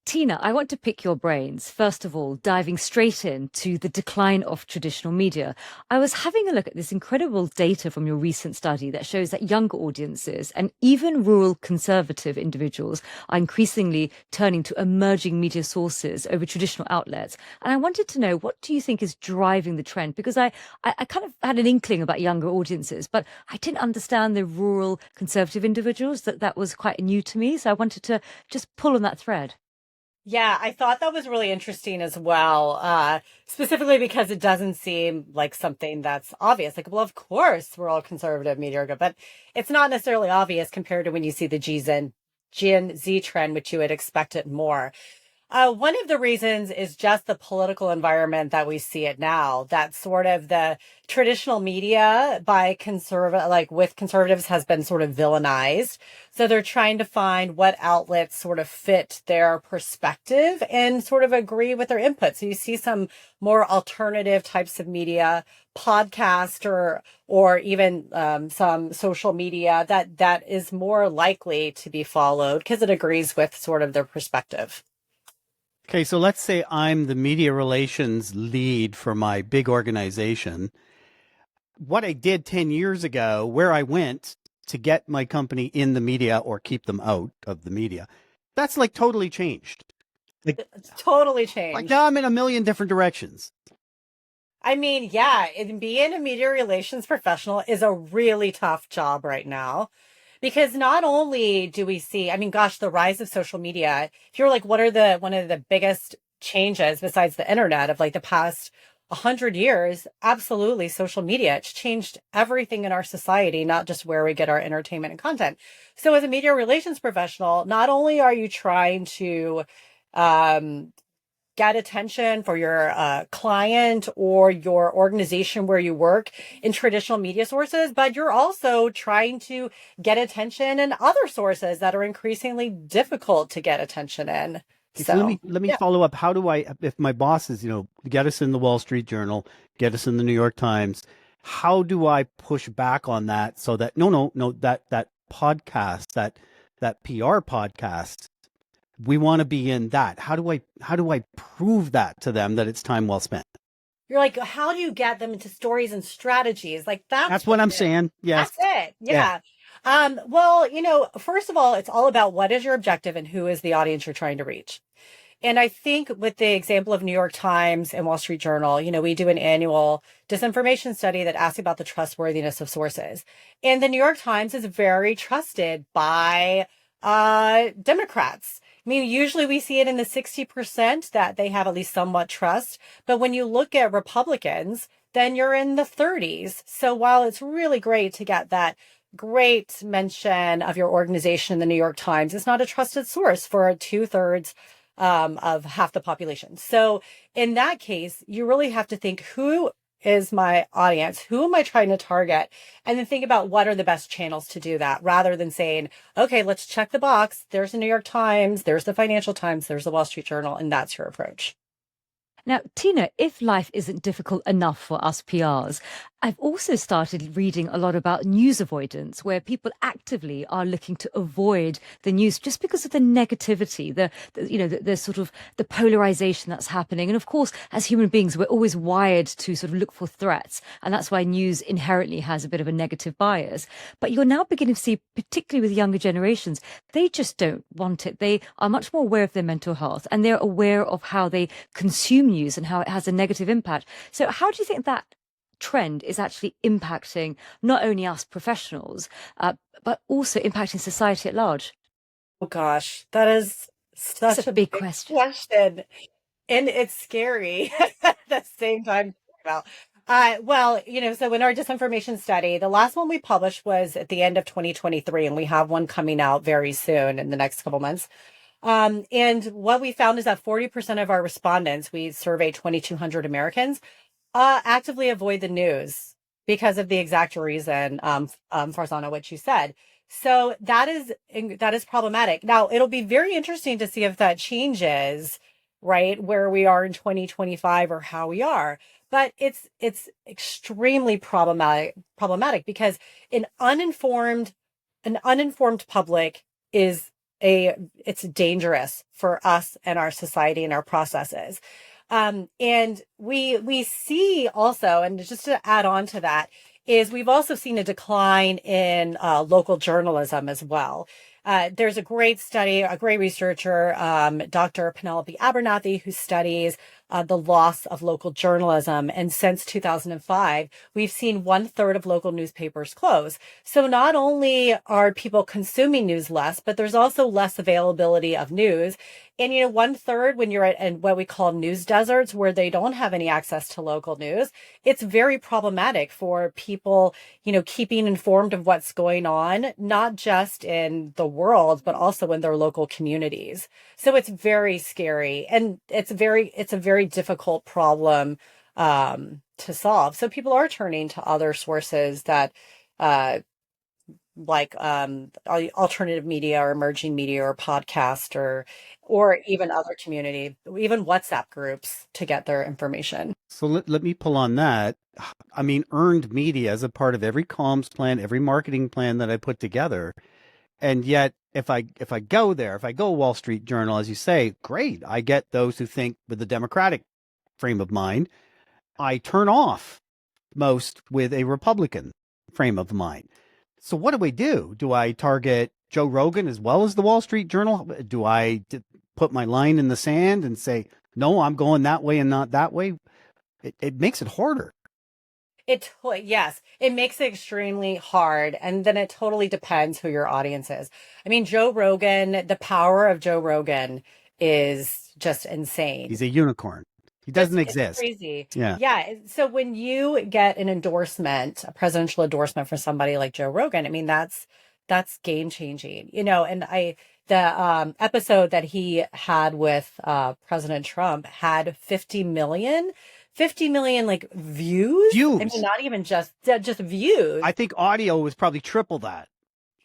Tina, I want to pick your brains. First of all, diving straight into the decline of traditional media. I was having a look at this incredible data from your recent study that shows that younger audiences and even rural conservative individuals are increasingly turning to emerging media sources over traditional outlets. And I wanted to know, what do you think is driving the trend? Because I kind of had an inkling about younger audiences, but I didn't understand the rural conservative individuals. That was quite new to me. So I wanted to just pull on that thread. Yeah, I thought that was really interesting as well, specifically because it doesn't seem like something that's obvious. Like, well, of course, we're all conservative media, but it's not necessarily obvious compared to when you see the Gen Z trend, which you would expect it more. One of the reasons is just the political environment that we see it now. That sort of the traditional media with conservatives has been sort of villainized. So they're trying to find what outlets sort of fit their perspective and sort of agree with their input. So you see some more alternative types of media, podcast or even some social media that is more likely to be followed because it agrees with sort of their perspective. Okay, so let's say I'm the media relations lead for my big organization. What I did 10 years ago, where I went to get my company in the media or keep them out of the media, that's like totally changed. Like, It's totally like changed. now I'm in a million different directions. I mean, yeah, being a media relations professional is a really tough job right now because not only do we see, I mean, gosh, the rise of social media. If you're like, what are the one of the biggest changes besides the internet of like the past 100 years? Absolutely, social media. It's changed everything in our society, not just where we get our entertainment and content. So, as a media relations professional, not only are you trying to um, get attention for your client or your organization where you work in traditional media sources, but you're also trying to get attention in other sources that are increasingly difficult to get attention in. Okay, so let So, me let me yeah. follow up. How do I, if my boss is, get us in the Wall Street Journal, get us in the New York Times, how do I push back on that so that no, that podcast, that PR podcast, we want to be in that. How do I prove that to them that it's time well spent? You're like, how do you get them into stories and strategies? Like, that's That's what what I'm it is. saying. Yes. That's it. Yeah. Yeah. Well, first of all, it's all about what is your objective and who is the audience you're trying to reach. And I think with the example of New York Times and Wall Street Journal, we do an annual disinformation study that asks about the trustworthiness of sources. And the New York Times is very trusted by Democrats. I mean, usually we see it in the 60% that they have at least somewhat trust. But when you look at Republicans, then you're in the 30s. So while it's really great to get that great mention of your organization in the New York Times, it's not a trusted source for two-thirds of half the population. So in that case, you really have to think, who is my audience? Who am I trying to target? And then think about what are the best channels to do that rather than saying, okay, let's check the box. There's the New York Times, there's the Financial Times, there's the Wall Street Journal, and that's your approach. Now, Tina, if life isn't difficult enough for us PRs, I've also started reading a lot about news avoidance, where people actively are looking to avoid the news just because of the negativity, the sort of the polarization that's happening. And of course, as human beings, we're always wired to sort of look for threats, and that's why news inherently has a bit of a negative bias. But you're now beginning to see, particularly with younger generations, they just don't want it. They are much more aware of their mental health, and they're aware of how they consume news and how it has a negative impact. So how do you think that trend is actually impacting not only us professionals, but also impacting society at large? Oh gosh, that is It's such a a big big question. question. And it's scary at the same time to think about. Well, so in our disinformation study, the last one we published was at the end of 2023, and we have one coming out very soon in the next couple months. And what we found is that 40% of our respondents, we surveyed 2,200 Americans, actively avoid the news because of the exact reason, Farzana, what you said. So that is problematic. Now, it'll be very interesting to see if that changes, right, where we are in 2025 or how we are. But it's extremely problematic because an uninformed public is it's dangerous for us and our society and our processes. And we see also, and just to add on to that, is we've also seen a decline in local journalism as well. There's a great study, a great researcher, Dr. Penelope Abernathy, who studies the loss of local journalism. And since 2005, we've seen 1/3 of local newspapers close. So not only are people consuming news less, but there's also less availability of news. And, 1/3 when you're in what we call news deserts, where they don't have any access to local news, it's very problematic for people, keeping informed of what's going on, not just in the world, but also in their local communities. So it's very scary, and it's a very difficult problem to solve. So people are turning to other sources that uh, like alternative media or emerging media or podcast or even other community, even WhatsApp groups to get their information. So let me pull on that. I mean, earned media as a part of every comms plan, every marketing plan that I put together. And yet, if I go there, if I go Wall Street Journal, as you say, great. I get those who think with the Democratic frame of mind. I turn off most with a Republican frame of mind. So what do I do? Do I target Joe Rogan as well as the Wall Street Journal? Do I put my line in the sand and say, no, I'm going that way and not that way? It makes it harder. Yes, it makes it extremely hard. And then it totally depends who your audience is. I mean, Joe Rogan, the power of Joe Rogan is just insane. He's a unicorn. He doesn't It's exist. crazy. Yeah. Yeah. So when you get an endorsement, a presidential endorsement from somebody like Joe Rogan, I mean, that's game changing, and the episode that he had with President Trump had 50 million like views. I mean, not even just views. I think audio was probably triple that.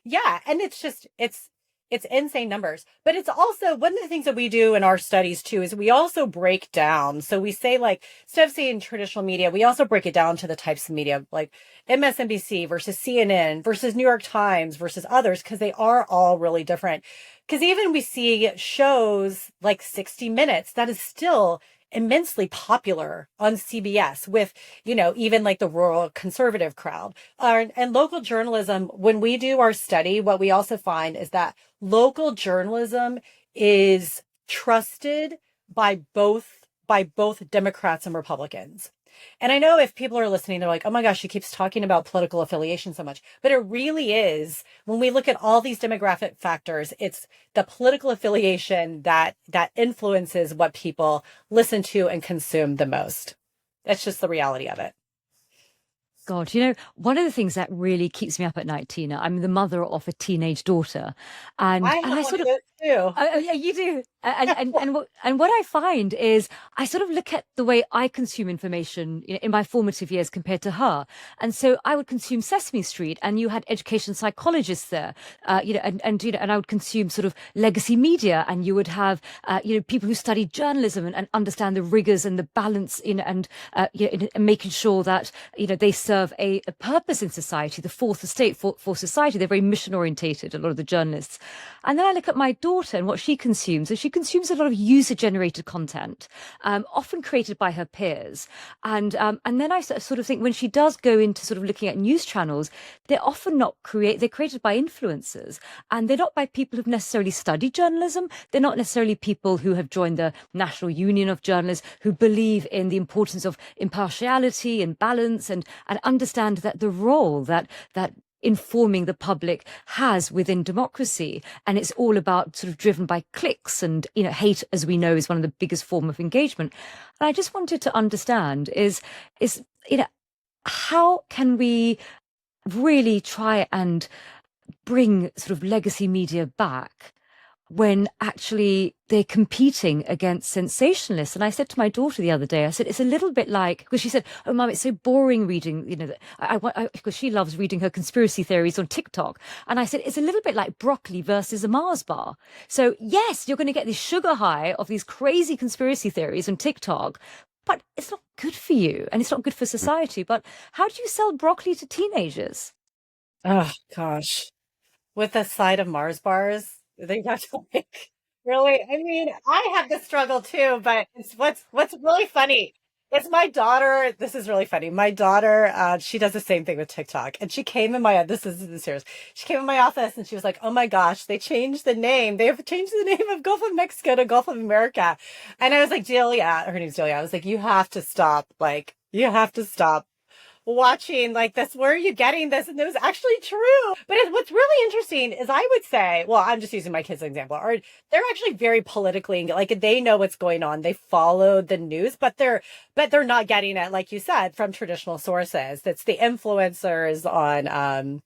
Yeah, and it's insane numbers. But it's also one of the things that we do in our studies too is we also break down. So we say, like, instead of saying traditional media, we also break it down to the types of media, like MSNBC versus CNN versus New York Times versus others, because they are all really different. Because even we see shows like 60 Minutes that is still immensely popular on CBS with, even like the rural conservative crowd. And local journalism, when we do our study, what we also find is that local journalism is trusted by both Democrats and Republicans. And I know if people are listening, they're like, oh my gosh, she keeps talking about political affiliation so much. But it really is, when we look at all these demographic factors, it's the political affiliation that influences what people listen to and consume the most. That's just the reality of it. God, one of the things that really keeps me up at night, Tina, I'm the mother of a teenage daughter, and I have I one sort of of, those too. oh, yeah, you do. And what I find is I sort of look at the way I consume information in my formative years compared to her. And so I would consume Sesame Street, and you had education psychologists there, and I would consume sort of legacy media, and you would have, people who study journalism and understand the rigors and the balance and making sure that, they serve a purpose in society, the fourth estate for society. They're very mission orientated, a lot of the journalists. And then I look at my daughter and what she consumes. So she consumes a lot of user generated content, often created by her peers. And then I sort of think when she does go into sort of looking at news channels, they're often they're created by influencers, and they're not by people who've necessarily studied journalism. They're not necessarily people who have joined the National Union of Journalists, who believe in the importance of impartiality and balance and understand that the role that informing the public has within democracy. And it's all about sort of driven by clicks, and hate, as we know, is one of the biggest form of engagement. And I just wanted to understand is how can we really try and bring sort of legacy media back when actually they're competing against sensationalists? And I said to my daughter the other day, I said, it's a little bit like, because she said, oh, Mum, it's so boring reading, because she loves reading her conspiracy theories on TikTok. And I said, it's a little bit like broccoli versus a Mars bar. So yes, you're going to get this sugar high of these crazy conspiracy theories on TikTok, but it's not good for you and it's not good for society. But how do you sell broccoli to teenagers? Oh gosh. With a side of Mars bars. They have to like really. I mean, I have this struggle too, but it's what's really funny. It's my daughter. This is really funny. My daughter, she does the same thing with TikTok, and she came in my. This is serious. She came in my office and she was like, "Oh my gosh, they changed the name. They have changed the name of Gulf of Mexico to Gulf of America." And I was like, "Delia," her name's Delia. I was like, "You have to stop. Like, you have to stop." Watching like this, where are you getting this? And it was actually true. But what's really interesting is I would say, well, I'm just using my kids as an example, or they're actually very politically, like they know what's going on. They follow the news, but they're not getting it, like you said, from traditional sources. That's the influencers on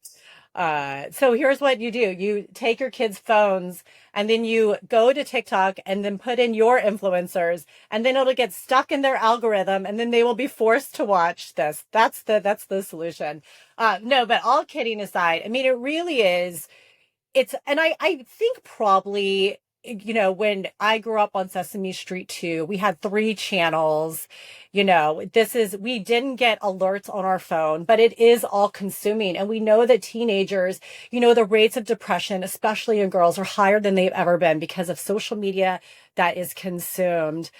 so here's what you do. You take your kids' phones and then you go to TikTok and then put in your influencers and then it'll get stuck in their algorithm and then they will be forced to watch this. That's the solution. No, but all kidding aside, I mean, it really is and I think probably, when I grew up on Sesame Street too, we had three channels. We didn't get alerts on our phone, but it is all consuming. And we know that teenagers, the rates of depression, especially in girls, are higher than they've ever been because of social media that is consumed.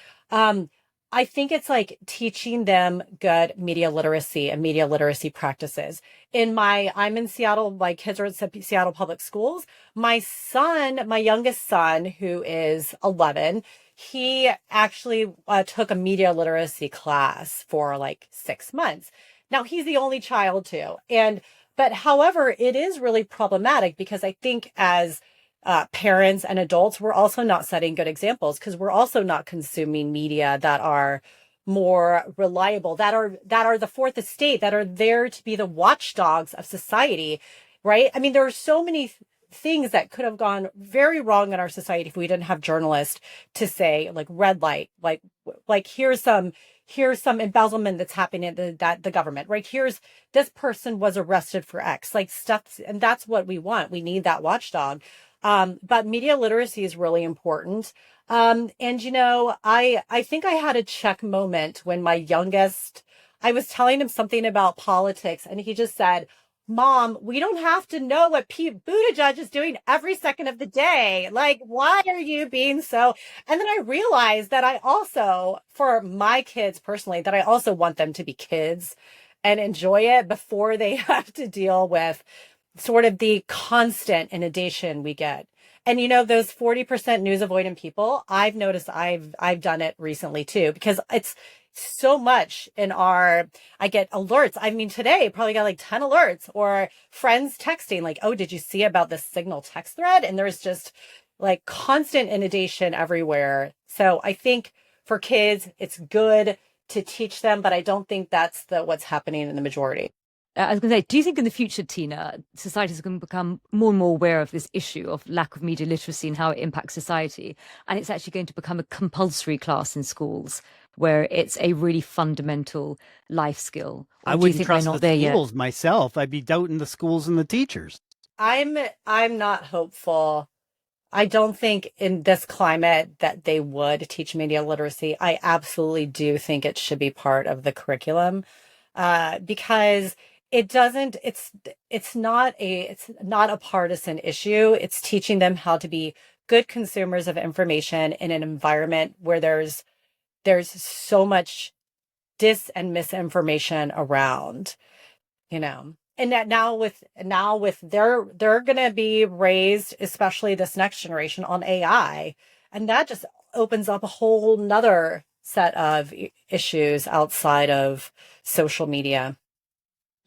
I think it's like teaching them good media literacy and media literacy practices. I'm in Seattle, my kids are at Seattle Public Schools. My youngest son, who is 11, he actually took a media literacy class for like 6 months. Now he's the only child too. But however, it is really problematic because I think as parents and adults, we're also not setting good examples because we're also not consuming media that are more reliable, that are the fourth estate, that are there to be the watchdogs of society, right? I mean, there are so many things that could have gone very wrong in our society if we didn't have journalists to say like red light, like here's some embezzlement that's happening at the government, right? This person was arrested for X, like stuff, and that's what we want. We need that watchdog. But media literacy is really important. And I think I had a check moment when I was telling him something about politics and he just said, "Mom, we don't have to know what Pete Buttigieg is doing every second of the day. Like, why are you being so?" And then I realized that I also, for my kids personally, that I also want them to be kids and enjoy it before they have to deal with sort of the constant inundation we get. And those 40% news avoidant people, I've noticed I've done it recently too, because it's so much I get alerts. I mean, today I probably got like 10 alerts or friends texting like, "Oh, did you see about this Signal text thread?" And there's just like constant inundation everywhere. So I think for kids, it's good to teach them, but I don't think that's what's happening in the majority. I was going to say, do you think in the future, Tina, society is going to become more and more aware of this issue of lack of media literacy and how it impacts society? And it's actually going to become a compulsory class in schools where it's a really fundamental life skill? I Or do you wouldn't think we're trust not the there yet? schools myself. I'd be doubting the schools and the teachers. I'm not hopeful. I don't think in this climate that they would teach media literacy. I absolutely do think it should be part of the curriculum, because it doesn't. It's not a partisan issue. It's teaching them how to be good consumers of information in an environment where there's so much and misinformation around. And that now with they're going to be raised, especially this next generation, on AI, and that just opens up a whole nother set of issues outside of social media.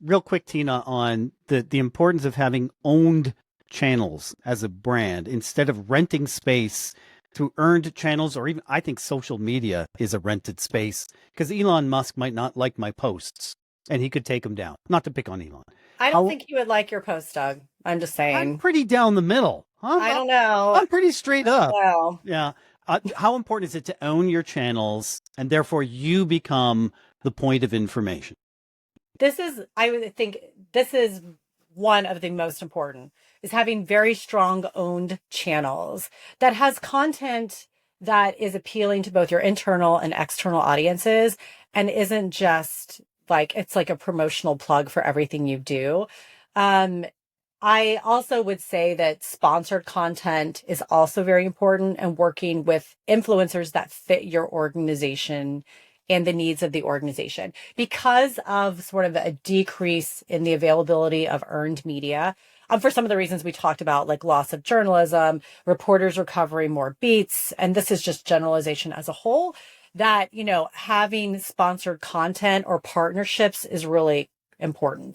Real quick, Tina, on the importance of having owned channels as a brand instead of renting space through earned channels, or even I think social media is a rented space because Elon Musk might not like my posts and he could take them down. Not to pick on Elon. I don't think you would like your post, Doug. I'm just I'm saying. pretty down the middle. I don't know. I'm pretty straight up. Well, Yeah. How important is it to own your channels and therefore you become the point of information? I would think this is one of the most important, is having very strong owned channels that has content that is appealing to both your internal and external audiences and isn't just like, it's like a promotional plug for everything you do. Um, I also would say that sponsored content is also very important, and working with influencers that fit your organization and the needs of the organization. Because of sort of a decrease in the availability of earned media, for some of the reasons we talked about, like loss of journalism, reporters are covering more beats, and this is just generalization as a whole, that, having sponsored content or partnerships is really important.